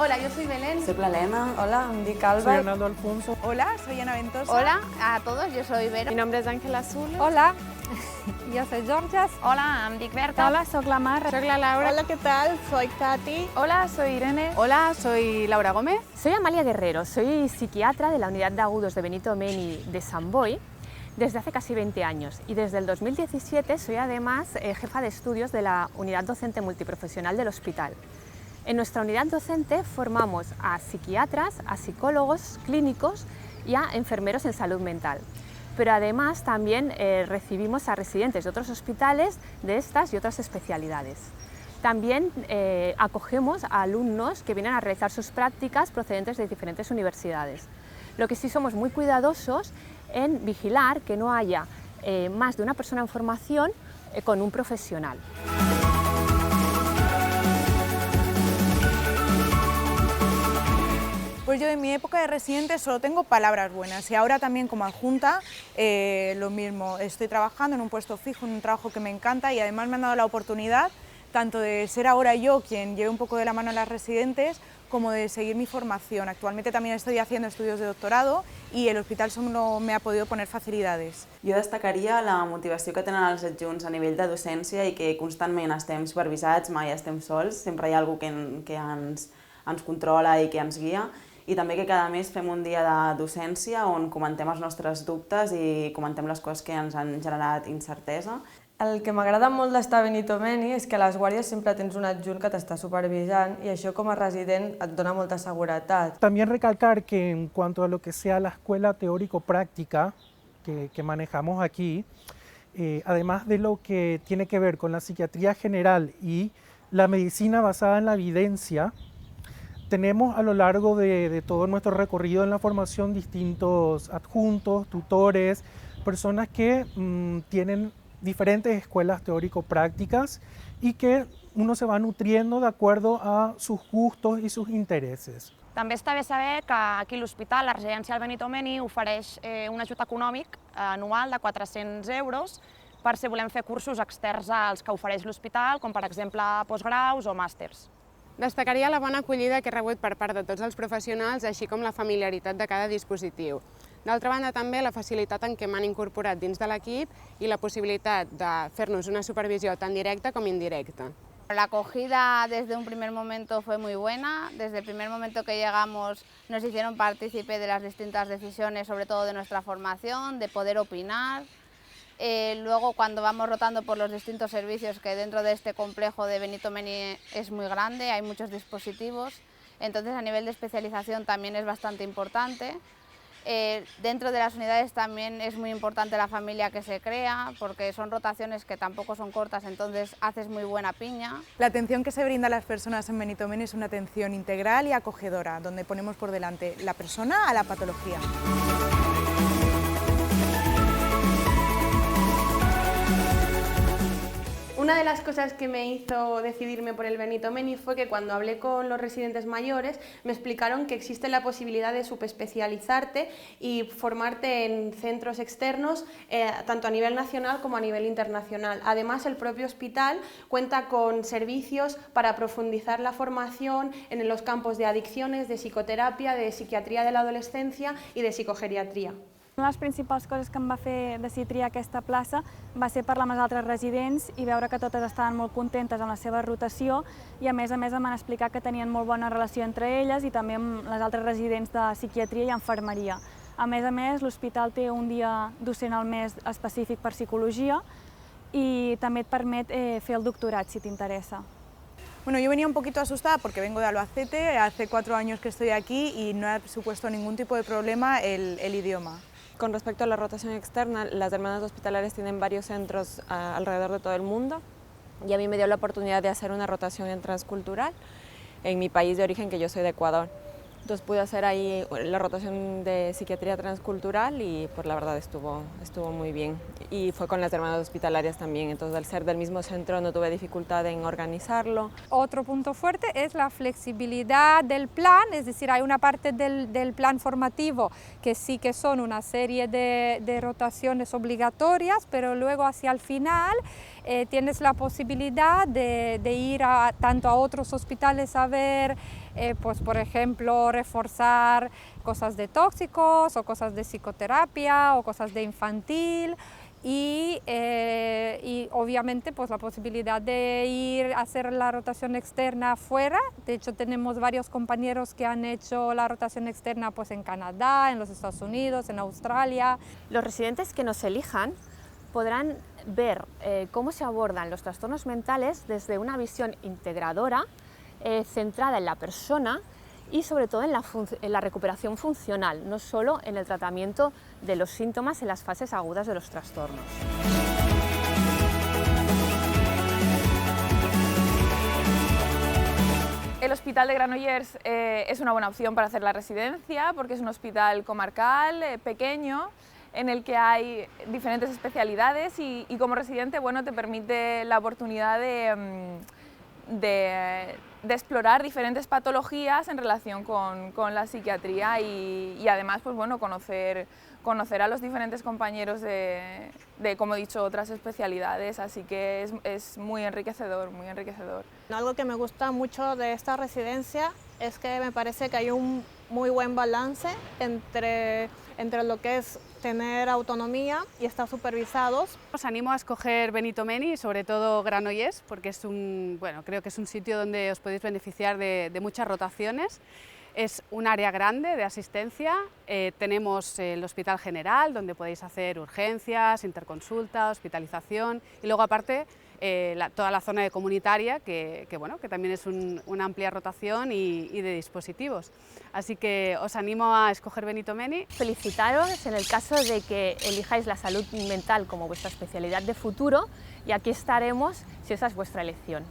Hola, yo soy Belén. Soy Elena. Hola, em dic Alba. Soy Arnaldo Alfonso. Hola, soy Ana Ventosa. Hola a todos, yo soy Vero. Mi nombre es Ángela Azul. Hola, yo soy Georgia. Hola, em dic Berta. Hola, soy la Mar. Soy la Laura. Hola, ¿qué tal? Soy Katy. Hola, soy Irene. Hola, soy Laura Gómez. Soy Amalia Guerrero, soy psiquiatra de la Unidad de Agudos de Benito Meni de Sant Boi desde hace casi 20 años y desde el 2017 soy además jefa de estudios de la Unidad Docente Multiprofesional del Hospital. En nuestra unidad docente formamos a psiquiatras, a psicólogos clínicos y a enfermeros en salud mental. Pero además también recibimos a residentes de otros hospitales de estas y otras especialidades. También acogemos a alumnos que vienen a realizar sus prácticas procedentes de diferentes universidades. Lo que sí somos muy cuidadosos en vigilar que no haya más de una persona en formación con un profesional. Pues yo de mi época de residente solo tengo palabras buenas y ahora también como adjunta lo mismo. Estoy trabajando en un puesto fijo, en un trabajo que me encanta y además me han dado la oportunidad tanto de ser ahora yo quien lleve un poco de la mano a las residentes como de seguir mi formación. Actualmente también estoy haciendo estudios de doctorado i el hospital solo me ha podido poner facilidades. Jo destacaria la motivació que tenen els adjunts a nivell de docència i que constantment estem supervisats, mai estem sols, sempre hi ha algú que ens controla i que ens guia, i també que cada mes fem un dia de docència on comentem els nostres dubtes i comentem les coses que ens han generat incertesa. El que m'agrada molt d'estar a Benito Meni és que a les guàrdies sempre tens un adjunt que t'està supervisant i això com a resident et dona molta seguretat. También recalcar que en cuanto a lo que sea la escuela teórico-práctica que manejamos aquí, además de lo que tiene que ver con la psiquiatría general y la medicina basada en la evidencia, tenemos a lo largo de todo nuestro recorrido en la formación distintos adjuntos, tutores, personas que tienen diferentes escuelas teórico-prácticas y que uno se va nutriendo de acuerdo a sus gustos y sus intereses. També està bé saber que aquí a l'hospital, la residència del Benito Meni, ofereix un ajut econòmic anual de 400 euros per si volem fer cursos externs als que ofereix l'hospital, com per exemple postgraus o màsters. Destacaria la bona acollida que he rebut per part de tots els professionals, així com la familiaritat de cada dispositiu. D'altra banda, també la facilitat en què m'han incorporat dins de l'equip i la possibilitat de fer-nos una supervisió tant directa com indirecta. La acogida desde un primer momento fue muy buena. Desde el primer momento que llegamos nos hicieron partícipe de las distintas decisiones, sobre todo de nuestra formación, de poder opinar. Luego, cuando vamos rotando por los distintos servicios, que dentro de este complejo de Benito Meni es muy grande, hay muchos dispositivos, entonces a nivel de especialización también es bastante importante. Dentro de las unidades también es muy importante la familia que se crea, porque son rotaciones que tampoco son cortas, entonces haces muy buena piña. La atención que se brinda a las personas en Benito Meni es una atención integral y acogedora, donde ponemos por delante la persona a la patología. Una de las cosas que me hizo decidirme por el Benito Meni fue que cuando hablé con los residentes mayores me explicaron que existe la posibilidad de subespecializarte y formarte en centros externos, tanto a nivel nacional como a nivel internacional. Además, el propio hospital cuenta con servicios para profundizar la formación en los campos de adicciones, de psicoterapia, de psiquiatria de la adolescencia y de psicogeriatria. Una de les principals coses que em va fer decidir triar aquesta plaça va ser parlar amb les altres residents i veure que totes estaven molt contentes amb la seva rotació i a més em van explicar que tenien molt bona relació entre elles i també amb les altres residents de psiquiatria i infermeria. A més, l'hospital té un dia docent al mes específic per psicologia i també et permet fer el doctorat si t'interessa. Bueno, yo venía un poquito asustada porque vengo de Albacete, hace 4 años que estoy aquí y no ha supuesto ningún tipo de problema el idioma. Con respecto a la rotación externa, las hermanas hospitalarias tienen varios centros alrededor de todo el mundo y a mí me dio la oportunidad de hacer una rotación transcultural en mi país de origen, que yo soy de Ecuador. Entonces pude hacer ahí la rotación de psiquiatría transcultural y pues la verdad estuvo muy bien. Y fue con las hermanas hospitalarias también, entonces al ser del mismo centro no tuve dificultad en organizarlo. Otro punto fuerte es la flexibilidad del plan, es decir, hay una parte del plan formativo que sí que son una serie de rotaciones obligatorias, pero luego hacia el final tienes la posibilidad de ir tanto a otros hospitales a ver, pues por ejemplo, reforzar cosas de tóxicos o cosas de psicoterapia o cosas de infantil. Y obviamente pues la posibilidad de ir a hacer la rotación externa fuera. De hecho tenemos varios compañeros que han hecho la rotación externa pues en Canadá, en los Estados Unidos, en Australia. Los residentes que nos elijan podrán ver cómo se abordan los trastornos mentales desde una visión integradora, centrada en la persona y sobre todo en la recuperación funcional, no solo en el tratamiento de los síntomas en las fases agudas de los trastornos. El Hospital de Granollers es una buena opción para hacer la residencia porque es un hospital comarcal, pequeño, en el que hay diferentes especialidades y como residente bueno, te permite la oportunidad de explorar diferentes patologías en relación con la psiquiatría y además pues, bueno, conocer a los diferentes compañeros de, como he dicho, otras especialidades, así que es muy enriquecedor, muy enriquecedor. Algo que me gusta mucho de esta residencia es que me parece que hay un muy buen balance entre lo que es tener autonomía y estar supervisados. Os animo a escoger Benito Meni, sobre todo Granollers, porque es creo que es un sitio donde os podéis beneficiar de muchas rotaciones. Es un área grande de asistencia, tenemos el Hospital General, donde podéis hacer urgencias, interconsulta, hospitalización y luego aparte toda la zona de comunitaria, que también es una amplia rotación y de dispositivos. Así que os animo a escoger Benito Meni. Felicitaros en el caso de que elijáis la salud mental como vuestra especialidad de futuro y aquí estaremos si esa es vuestra elección.